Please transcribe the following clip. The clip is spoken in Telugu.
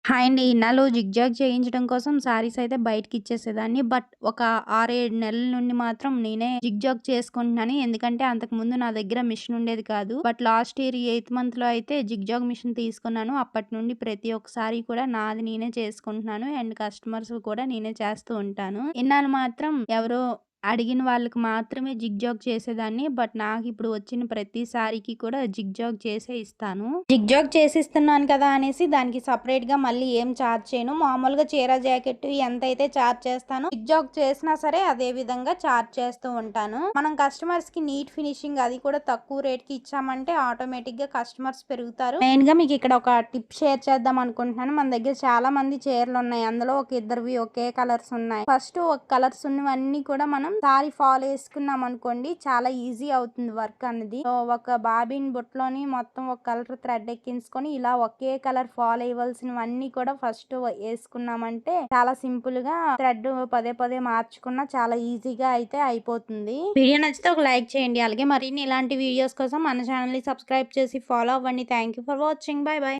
హాయ్ అండి. ఇన్నాళ్ళు జిగ్‌జాగ్ చేయించడం కోసం శారీస్ అయితే బయటకిచ్చేసేదాన్ని. బట్ ఒక 6, 7 నెలల నుండి మాత్రం నేనే జిగ్‌జాగ్ చేసుకుంటున్నాను. ఎందుకంటే అంతకుముందు నా దగ్గర మిషన్ ఉండేది కాదు. బట్ లాస్ట్ ఇయర్ 8థ్ మంత్‌లో అయితే జిగ్‌జాగ్ మిషన్ తీసుకున్నాను. అప్పటి నుండి ప్రతి ఒక్క సారీ కూడా నాది నేనే చేసుకుంటున్నాను. అండ్ కస్టమర్స్ కూడా నేనే చేస్తూ ఉంటాను. ఇన్నాళ్ళు మాత్రం ఎవరో అడిగిన వాళ్ళకి మాత్రమే జిగ్‌జాగ్ చేసేదాన్ని. బట్ నాకిప్పుడు వచ్చిన ప్రతి సారీకి కూడా జిగ్‌జాగ్ చేసే ఇస్తాను. జిగ్‌జాగ్ చేసిస్తున్నాను కదా అనేసి దానికి సెపరేట్‌గా మళ్ళీ ఏం చార్జ్ చేయను. మామూలుగా చీర, జాకెట్ ఎంతైతే చార్జ్ చేస్తానో జిగ్‌జాగ్ చేసినా సరే అదే విధంగా చార్జ్ చేస్తూ ఉంటాను. మనం కస్టమర్స్‌కి నీట్ ఫినిషింగ్ అది కూడా తక్కువ రేట్‌కి ఇచ్చామంటే ఆటోమేటిక్‌గా కస్టమర్స్ పెరుగుతారు. మెయిన్‌గా మీకు ఇక్కడ ఒక టిప్ షేర్ చేద్దాం అనుకుంటున్నాను. మన దగ్గర చాలా మంది చీరలున్నాయి. అందులో ఒక ఇద్దరివి ఒకే కలర్స్ ఉన్నాయి. ఫస్ట్ ఒక కలర్స్ ఉన్నవన్నీ కూడా మనం సారీ ఫాల్ ఏసుకున్నాం అనుకోండి చాలా ఈజీ అవుతుంది వర్క్ అనేది. సో, ఒక బాబిన్ బుట్టలోని మొత్తం ఒక కలర్ థ్రెడ్ ఎక్కించుకొని ఇలా ఒకే కలర్ ఫాల్ అవ్వాల్సినవన్నీ కూడా ఫస్ట్ ఏసుకున్నామంటే చాలా సింపుల్ గా థ్రెడ్ పదే పదే మార్చుకున్నా చాలా ఈజీగా అయితే అయిపోతుంది. వీడియో నచ్చితే ఒక లైక్ చేయండి. అలాగే మరిన్ని ఇలాంటి వీడియోస్ కోసం మన ఛానల్ ని సబ్స్క్రైబ్ చేసి ఫాలో అవ్వండి. Thank you for watching. By by.